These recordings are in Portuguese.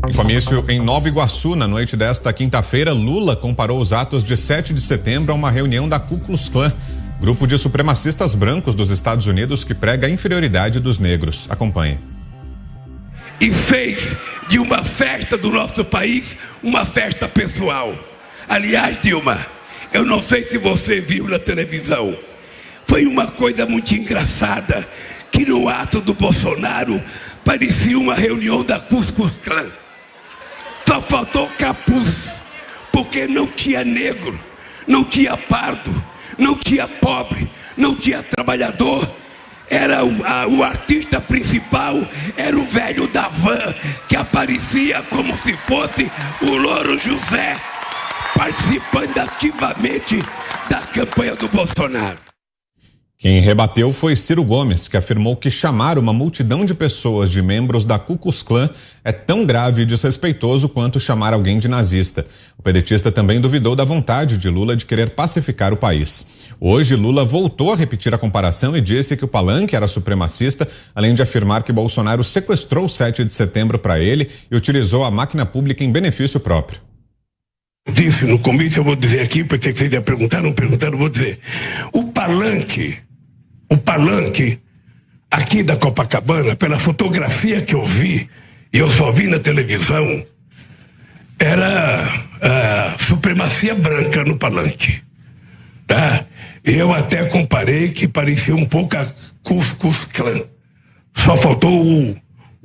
Em comício em Nova Iguaçu, na noite desta quinta-feira, Lula comparou os atos de 7 de setembro a uma reunião da Ku Klux Klan, grupo de supremacistas brancos dos Estados Unidos que prega a inferioridade dos negros. Acompanhe. E fez de uma festa do nosso país uma festa pessoal. Aliás, Dilma, eu não sei se você viu na televisão, foi uma coisa muito engraçada, que no ato do Bolsonaro parecia uma reunião da Ku Klux Klan. Só faltou capuz, porque não tinha negro, não tinha pardo, não tinha pobre, não tinha trabalhador. Era o artista principal, era o velho da van, que aparecia como se fosse o Louro José, participando ativamente da campanha do Bolsonaro. Quem rebateu foi Ciro Gomes, que afirmou que chamar uma multidão de pessoas de membros da Ku Klux Klan é tão grave e desrespeitoso quanto chamar alguém de nazista. O pedetista também duvidou da vontade de Lula de querer pacificar o país. Hoje, Lula voltou a repetir a comparação e disse que o Palanque era supremacista, além de afirmar que Bolsonaro sequestrou o 7 de setembro para ele e utilizou a máquina pública em benefício próprio. Disse no começo, eu vou dizer aqui, pensei que vocês iam perguntar, não perguntaram, vou dizer. O Palanque aqui da Copacabana, pela fotografia que eu vi, e eu só vi na televisão, era supremacia branca no Palanque. Tá? Eu até comparei que parecia um pouco a Ku Klux Klan. Só faltou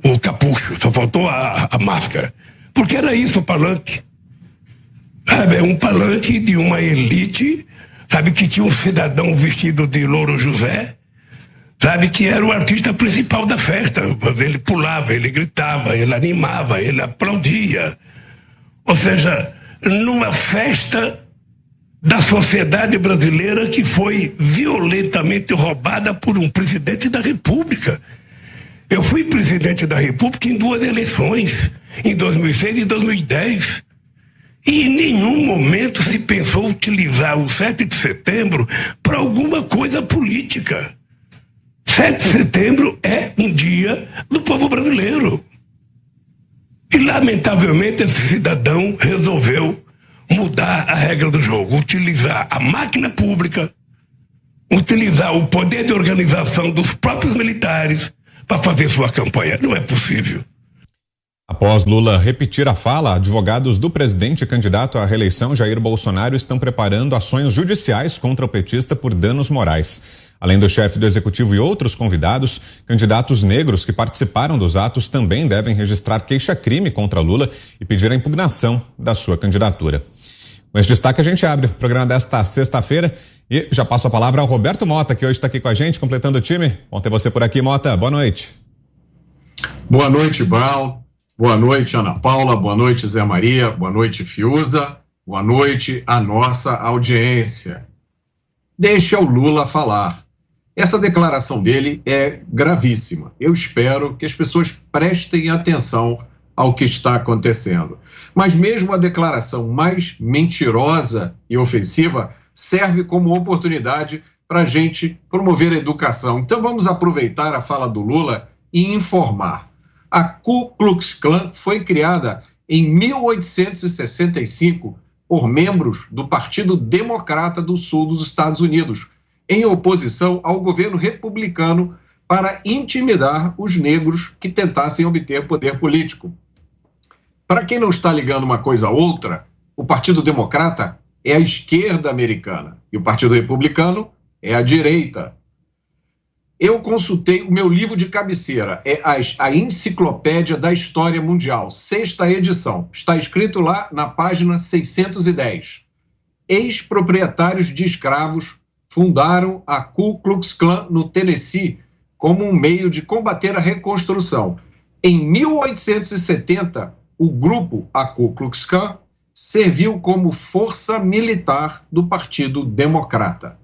o capucho, só faltou a máscara. Porque era isso o Palanque. Sabe, é um palanque de uma elite, sabe, que tinha um cidadão vestido de Louro José, sabe, que era o artista principal da festa. Ele pulava, ele gritava, ele animava, ele aplaudia. Ou seja, numa festa da sociedade brasileira que foi violentamente roubada por um presidente da República. Eu fui presidente da República em 2 eleições, em 2006 e 2010. E em nenhum momento se pensou utilizar o 7 de setembro para alguma coisa política. 7 de setembro é um dia do povo brasileiro. E, lamentavelmente, esse cidadão resolveu mudar a regra do jogo, utilizar a máquina pública, utilizar o poder de organização dos próprios militares para fazer sua campanha. Não é possível. Após Lula repetir a fala, advogados do presidente e candidato à reeleição Jair Bolsonaro estão preparando ações judiciais contra o petista por danos morais. Além do chefe do executivo e outros convidados, candidatos negros que participaram dos atos também devem registrar queixa-crime contra Lula e pedir a impugnação da sua candidatura. Com esse destaque, a gente abre o programa desta sexta-feira e já passo a palavra ao Roberto Mota, que hoje está aqui com a gente, completando o time. Bom ter você por aqui, Mota. Boa noite. Boa noite, Brown. Boa noite, Ana Paula. Boa noite, Zé Maria. Boa noite, Fiuza. Boa noite à nossa audiência. Deixa o Lula falar. Essa declaração dele é gravíssima. Eu espero que as pessoas prestem atenção ao que está acontecendo. Mas mesmo a declaração mais mentirosa e ofensiva serve como oportunidade para a gente promover a educação. Então vamos aproveitar a fala do Lula e informar. A Ku Klux Klan foi criada em 1865 por membros do Partido Democrata do Sul dos Estados Unidos, em oposição ao governo republicano para intimidar os negros que tentassem obter poder político. Para quem não está ligando uma coisa a outra, o Partido Democrata é a esquerda americana e o Partido Republicano é a direita. Eu consultei o meu livro de cabeceira, é a Enciclopédia da História Mundial, 6ª edição. Está escrito lá na página 610. Ex-proprietários de escravos fundaram a Ku Klux Klan no Tennessee como um meio de combater a reconstrução. Em 1870, o grupo, a Ku Klux Klan, serviu como força militar do Partido Democrata.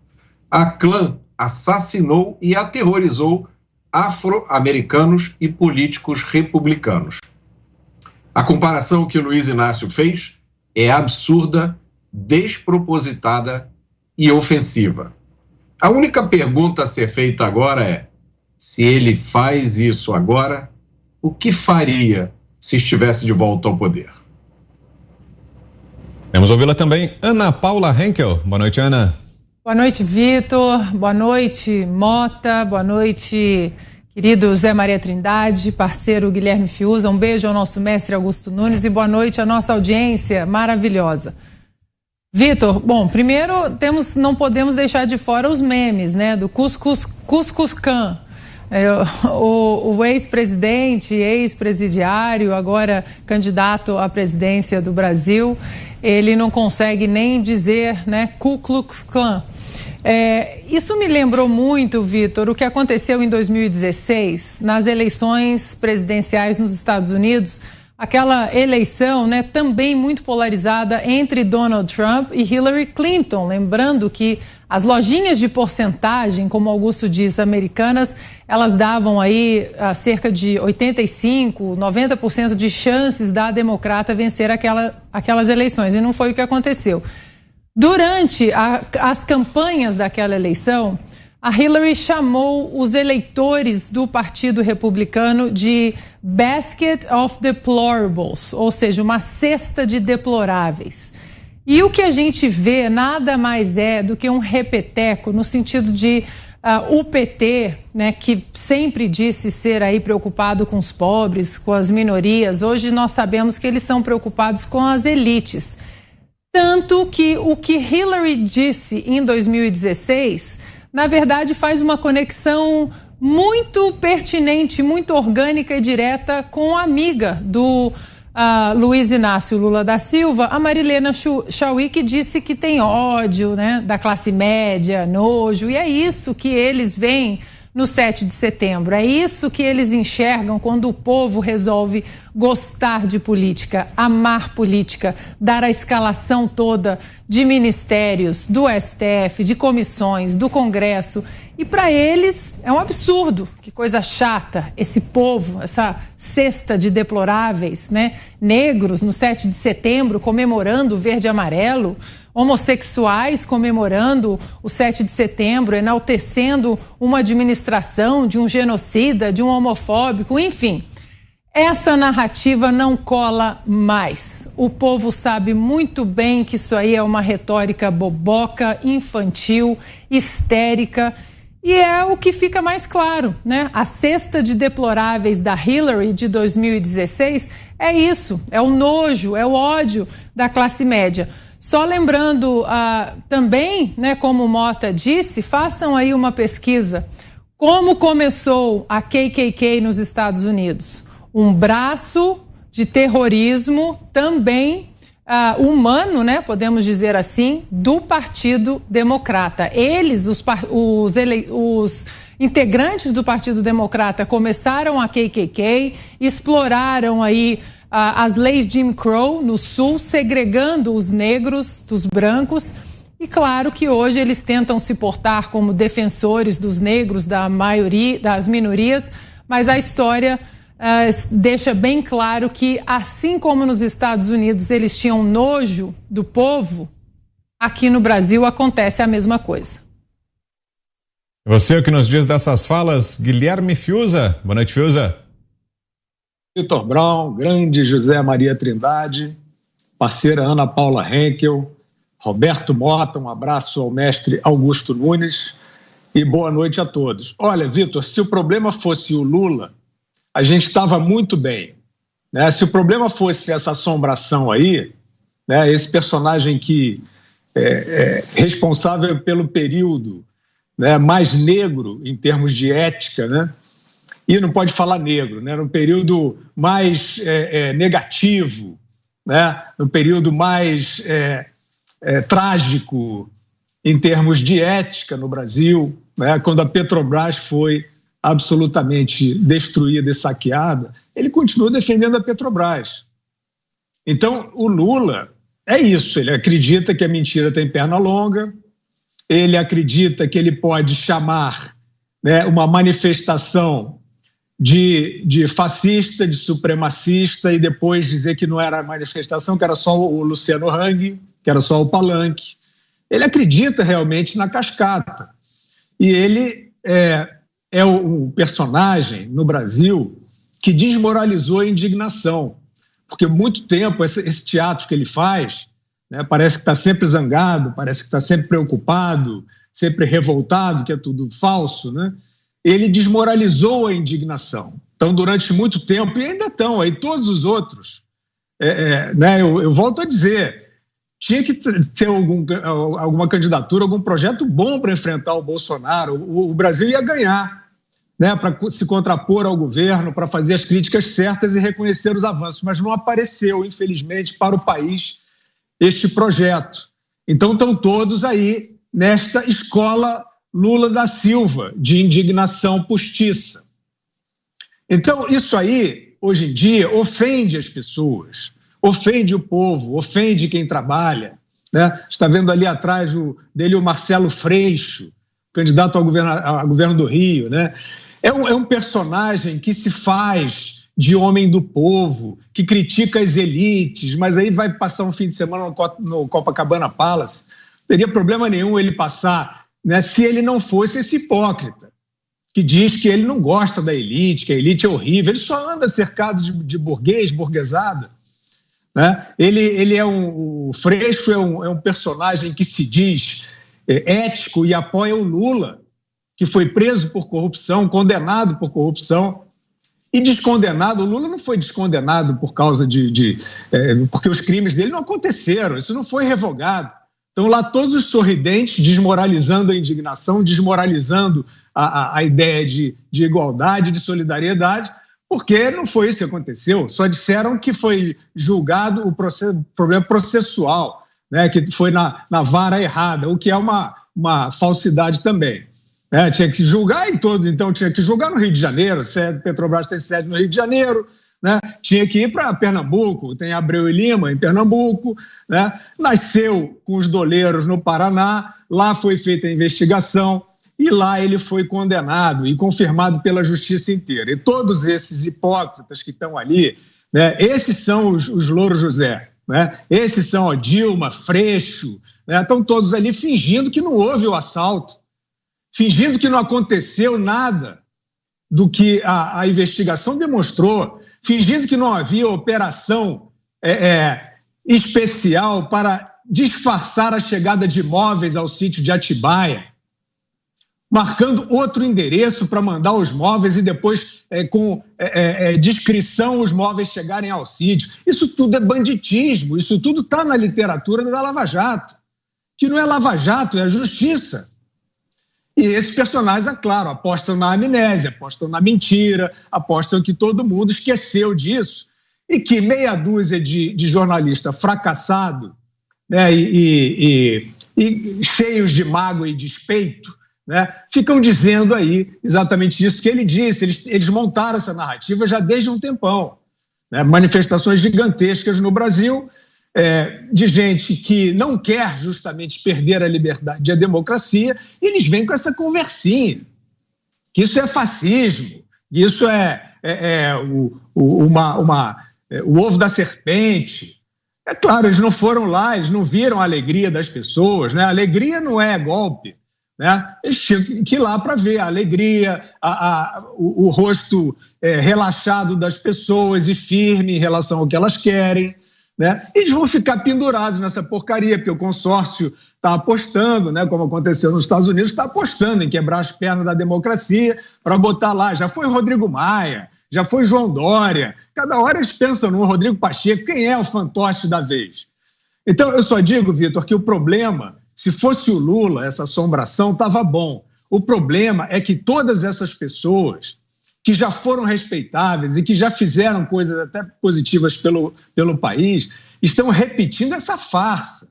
A Klan assassinou e aterrorizou afro-americanos e políticos republicanos. A comparação que o Luiz Inácio fez é absurda, despropositada e ofensiva. A única pergunta a ser feita agora é: se ele faz isso agora, o que faria se estivesse de volta ao poder. Vamos ouvi-la também, Ana Paula Henkel. Boa noite, Ana. Boa noite, Vitor. Boa noite, Mota. Boa noite, querido Zé Maria Trindade, parceiro Guilherme Fiuza. Um beijo ao nosso mestre Augusto Nunes e boa noite à nossa audiência maravilhosa. Vitor, bom, primeiro não podemos deixar de fora os memes, né, do Cuscuz Khan. O ex-presidente, ex-presidiário, agora candidato à presidência do Brasil, ele não consegue nem dizer, né, Ku Klux Klan. Isso me lembrou muito, Vitor, o que aconteceu em 2016, nas eleições presidenciais nos Estados Unidos, aquela eleição, né, também muito polarizada entre Donald Trump e Hillary Clinton. Lembrando que as lojinhas de porcentagem, como Augusto diz, americanas, elas davam aí cerca de 85%, 90% de chances da democrata vencer aquelas eleições. E não foi o que aconteceu. Durante as campanhas daquela eleição, a Hillary chamou os eleitores do Partido Republicano de basket of deplorables, ou seja, uma cesta de deploráveis. E o que a gente vê nada mais é do que um repeteco no sentido de o PT, né, que sempre disse ser aí preocupado com os pobres, com as minorias, hoje nós sabemos que eles são preocupados com as elites. Tanto que o que Hillary disse em 2016, na verdade, faz uma conexão muito pertinente, muito orgânica e direta com a amiga do Luiz Inácio Lula da Silva, a Marilena Chauí, que disse que tem ódio, né, da classe média, nojo, e é isso que eles veem no 7 de setembro. É isso que eles enxergam quando o povo resolve gostar de política, amar política, dar a escalação toda de ministérios, do STF, de comissões, do Congresso. E para eles é um absurdo, que coisa chata, esse povo, essa cesta de deploráveis, né? Negros no 7 de setembro comemorando o verde e amarelo, homossexuais comemorando o 7 de setembro, enaltecendo uma administração de um genocida, de um homofóbico, enfim. Essa narrativa não cola mais. O povo sabe muito bem que isso aí é uma retórica boboca, infantil, histérica, e é o que fica mais claro, né? A cesta de deploráveis da Hillary de 2016 é isso, é o nojo, é o ódio da classe média. Só lembrando também, né, como o Mota disse, façam aí uma pesquisa. Como começou a KKK nos Estados Unidos? Um braço de terrorismo também humano, né, podemos dizer assim, do Partido Democrata. Eles, os integrantes do Partido Democrata, começaram a KKK, exploraram aí as leis Jim Crow no Sul, segregando os negros dos brancos. E claro que hoje eles tentam se portar como defensores dos negros, da maioria, das minorias, mas a história deixa bem claro que, assim como nos Estados Unidos eles tinham nojo do povo, aqui no Brasil acontece a mesma coisa. Você o que nos diz dessas falas, Guilherme Fiuza. Boa noite, Fiuza. Vitor Brown, grande José Maria Trindade, parceira Ana Paula Henkel, Roberto Mota, um abraço ao mestre Augusto Nunes e boa noite a todos. Olha, Vitor, se o problema fosse o Lula, a gente estava muito bem, né? Se o problema fosse essa assombração aí, né, esse personagem que é responsável pelo período, né, mais negro em termos de ética, né? E não pode falar negro, né? No período mais negativo, né? No período mais trágico em termos de ética no Brasil, né? Quando a Petrobras foi absolutamente destruída e saqueada, ele continua defendendo a Petrobras. Então, o Lula é isso, ele acredita que a mentira tem perna longa, ele acredita que ele pode chamar, né, uma manifestação de fascista, de supremacista, e depois dizer que não era manifestação, que era só o Luciano Hang, que era só o palanque. Ele acredita realmente na cascata. E ele é o personagem no Brasil que desmoralizou a indignação, porque muito tempo esse teatro que ele faz, né, parece que está sempre zangado, parece que está sempre preocupado, sempre revoltado, que é tudo falso, né? Ele desmoralizou a indignação. Então, durante muito tempo, e ainda estão aí todos os outros, né, eu volto a dizer, tinha que ter alguma candidatura, algum projeto bom para enfrentar o Bolsonaro. O Brasil ia ganhar, né, para se contrapor ao governo, para fazer as críticas certas e reconhecer os avanços, mas não apareceu, infelizmente, para o país este projeto. Então, estão todos aí nesta escola Lula da Silva, de indignação postiça. Então, isso aí, hoje em dia, ofende as pessoas, ofende o povo, ofende quem trabalha, né? Está vendo ali atrás dele o Marcelo Freixo, candidato ao governo do Rio, né? É um personagem que se faz de homem do povo, que critica as elites, mas aí vai passar um fim de semana no Copacabana Palace. Não teria problema nenhum ele passar, né, se ele não fosse esse hipócrita, que diz que ele não gosta da elite, que a elite é horrível. Ele só anda cercado de burguesada. Né? O Freixo é um personagem que se diz ético e apoia o Lula, que foi preso por corrupção, condenado por corrupção e descondenado. O Lula não foi descondenado por causa porque os crimes dele não aconteceram, isso não foi revogado. Então lá todos os sorridentes desmoralizando a indignação, desmoralizando a ideia de igualdade, de solidariedade, porque não foi isso que aconteceu. Só disseram que foi julgado o problema processual, né, que foi na vara errada, o que é uma falsidade também. Tinha que julgar em todo, então tinha que julgar no Rio de Janeiro, Petrobras tem sede no Rio de Janeiro, né? Tinha que ir para Pernambuco, tem Abreu e Lima em Pernambuco, né? Nasceu com os doleiros no Paraná, lá foi feita a investigação e lá ele foi condenado e confirmado pela justiça inteira. E todos esses hipócritas que estão ali, né, esses são os Louro José, né? Esses são Dilma, Freixo, né? Estão todos ali fingindo que não houve o assalto, fingindo que não aconteceu nada do que a investigação demonstrou, fingindo que não havia operação especial para disfarçar a chegada de móveis ao sítio de Atibaia, marcando outro endereço para mandar os móveis e depois, com discrição, os móveis chegarem ao sítio. Isso tudo é banditismo, isso tudo está na literatura da Lava Jato, que não é Lava Jato, é a justiça. E esses personagens, é claro, apostam na amnésia, apostam na mentira, apostam que todo mundo esqueceu disso e que meia dúzia de jornalista fracassado, né, e cheios de mágoa e despeito, né, ficam dizendo aí exatamente isso que ele disse. Eles montaram essa narrativa já desde um tempão, né, manifestações gigantescas no Brasil, de gente que não quer justamente perder a liberdade e a democracia, e eles vêm com essa conversinha, que isso é fascismo, que isso o ovo da serpente. É claro, eles não foram lá, eles não viram a alegria das pessoas, né? A alegria não é golpe, né? Eles tinham que ir lá para ver a alegria, o rosto relaxado das pessoas e firme em relação ao que elas querem, né? Eles vão ficar pendurados nessa porcaria, porque o consórcio está apostando, né, como aconteceu nos Estados Unidos, está apostando em quebrar as pernas da democracia para botar lá. Já foi Rodrigo Maia, já foi João Dória. Cada hora eles pensam no Rodrigo Pacheco, quem é o fantoche da vez? Então, eu só digo, Vitor, que o problema, se fosse o Lula, essa assombração, estava bom. O problema é que todas essas pessoas que já foram respeitáveis e que já fizeram coisas até positivas pelo país, estão repetindo essa farsa.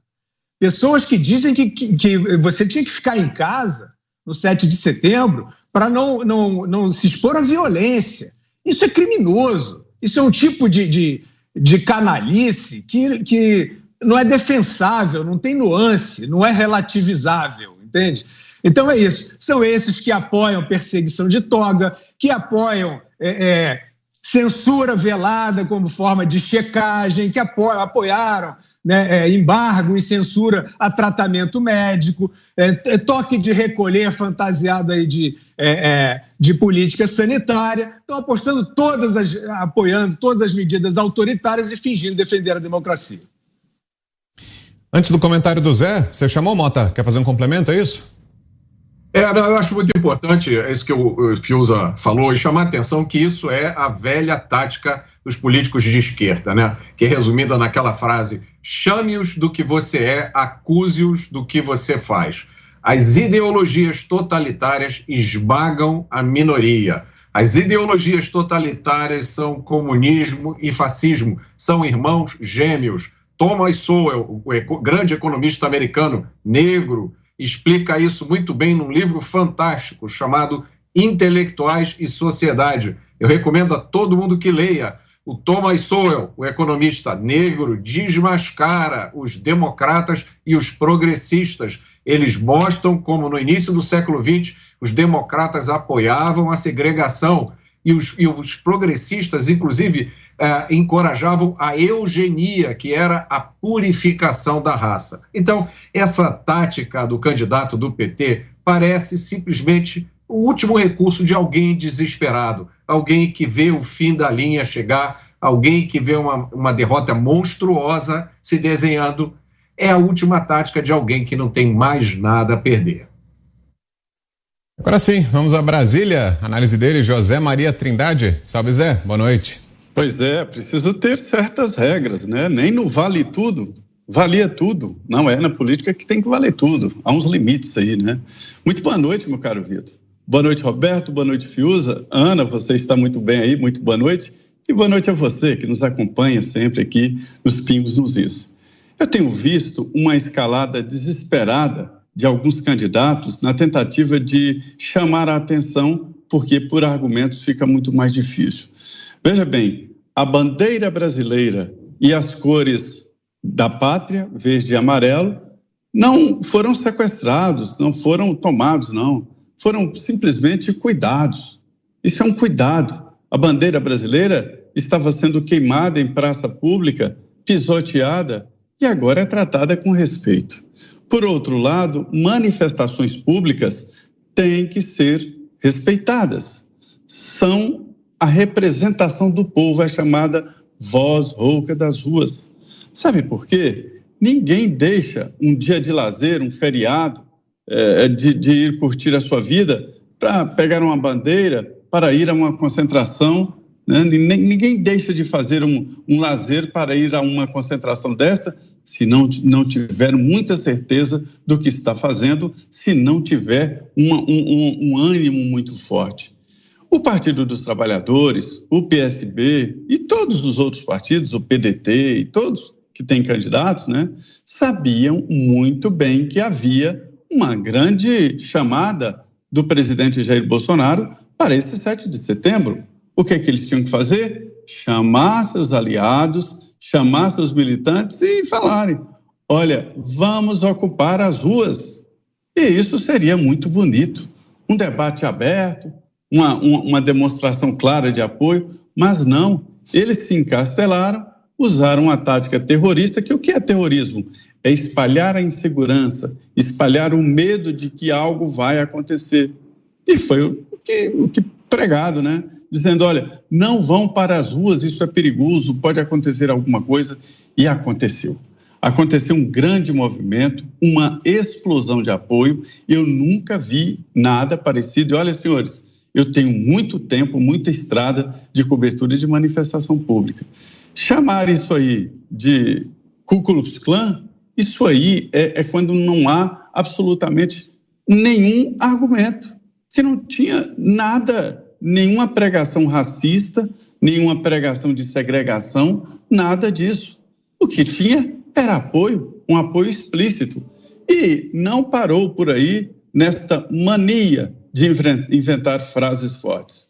Pessoas que dizem que você tinha que ficar em casa no 7 de setembro para não se expor à violência. Isso é criminoso. Isso é um tipo de canalice que não é defensável, não tem nuance, não é relativizável, entende? Então é isso. São esses que apoiam perseguição de toga, que apoiam censura velada como forma de checagem, que apoiaram, né, embargo e censura a tratamento médico, toque de recolher fantasiado aí de política sanitária. Estão apoiando todas as medidas autoritárias e fingindo defender a democracia. Antes do comentário do Zé, você chamou, Mota? Quer fazer um complemento, é isso? Eu acho muito importante isso que o Fiuza falou, e chamar a atenção que isso é a velha tática dos políticos de esquerda, né? Que é resumida naquela frase: chame-os do que você é, acuse-os do que você faz. As ideologias totalitárias esmagam a minoria. As ideologias totalitárias são comunismo e fascismo, são irmãos gêmeos. Thomas Sowell, o grande economista americano negro, explica isso muito bem num livro fantástico chamado Intelectuais e Sociedade. Eu recomendo a todo mundo que leia. O Thomas Sowell, o economista negro, desmascara os democratas e os progressistas. Eles mostram como no início do século XX os democratas apoiavam a segregação e os progressistas, inclusive, encorajavam a eugenia, que era a purificação da raça. Então, essa tática do candidato do PT parece simplesmente o último recurso de alguém desesperado, alguém que vê o fim da linha chegar, alguém que vê uma derrota monstruosa se desenhando. É a última tática de alguém que não tem mais nada a perder. Agora sim, vamos a Brasília. Análise dele, José Maria Trindade. Salve, Zé. Boa noite. Pois é, preciso ter certas regras, né? Nem no vale tudo, valia tudo. Não é na política que tem que valer tudo. Há uns limites aí, né? Muito boa noite, meu caro Vitor. Boa noite, Roberto. Boa noite, Fiuza. Ana, você está muito bem aí. Muito boa noite. E boa noite a você, que nos acompanha sempre aqui nos Pingos nos Is. Eu tenho visto uma escalada desesperada de alguns candidatos na tentativa de chamar a atenção, porque por argumentos fica muito mais difícil. Veja bem, a bandeira brasileira e as cores da pátria, verde e amarelo, não foram sequestrados, não foram tomados, não. Foram simplesmente cuidados. Isso é um cuidado. A bandeira brasileira estava sendo queimada em praça pública, pisoteada, e agora é tratada com respeito. Por outro lado, manifestações públicas têm que ser respeitadas. São a representação do povo, é chamada voz rouca das ruas. Sabe por quê? Ninguém deixa um dia de lazer, um feriado, de ir curtir a sua vida para pegar uma bandeira, para ir a uma concentração, né? Ninguém deixa de fazer um lazer para ir a uma concentração desta, se não tiver muita certeza do que está fazendo, se não tiver um ânimo muito forte. O Partido dos Trabalhadores, o PSB e todos os outros partidos, o PDT e todos que têm candidatos, né, sabiam muito bem que havia uma grande chamada do presidente Jair Bolsonaro para esse 7 de setembro. O que é que eles tinham que fazer? Chamar seus aliados, chamar seus militantes e falarem: olha, vamos ocupar as ruas. E isso seria muito bonito. Um debate aberto, uma demonstração clara de apoio, mas não. Eles se encastelaram, usaram uma tática terrorista, que o que é terrorismo? É espalhar a insegurança, espalhar o medo de que algo vai acontecer. E foi o que pregado, né? Dizendo, olha, não vão para as ruas, isso é perigoso, pode acontecer alguma coisa. E aconteceu. Aconteceu um grande movimento, uma explosão de apoio. Eu nunca vi nada parecido. E olha, senhores, eu tenho muito tempo, muita estrada de cobertura de manifestação pública. Chamar isso aí de Ku Klux Klan, isso aí é quando não há absolutamente nenhum argumento, que não tinha nada, nenhuma pregação racista, nenhuma pregação de segregação, nada disso. O que tinha era apoio, um apoio explícito. E não parou por aí nesta mania de inventar frases fortes.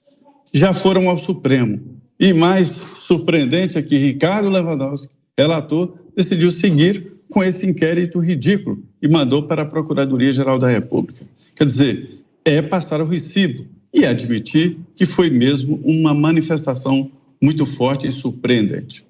Já foram ao Supremo. E mais surpreendente é que Ricardo Lewandowski, relator, decidiu seguir com esse inquérito ridículo e mandou para a Procuradoria-Geral da República. Quer dizer, é passar o recibo e admitir que foi mesmo uma manifestação muito forte e surpreendente.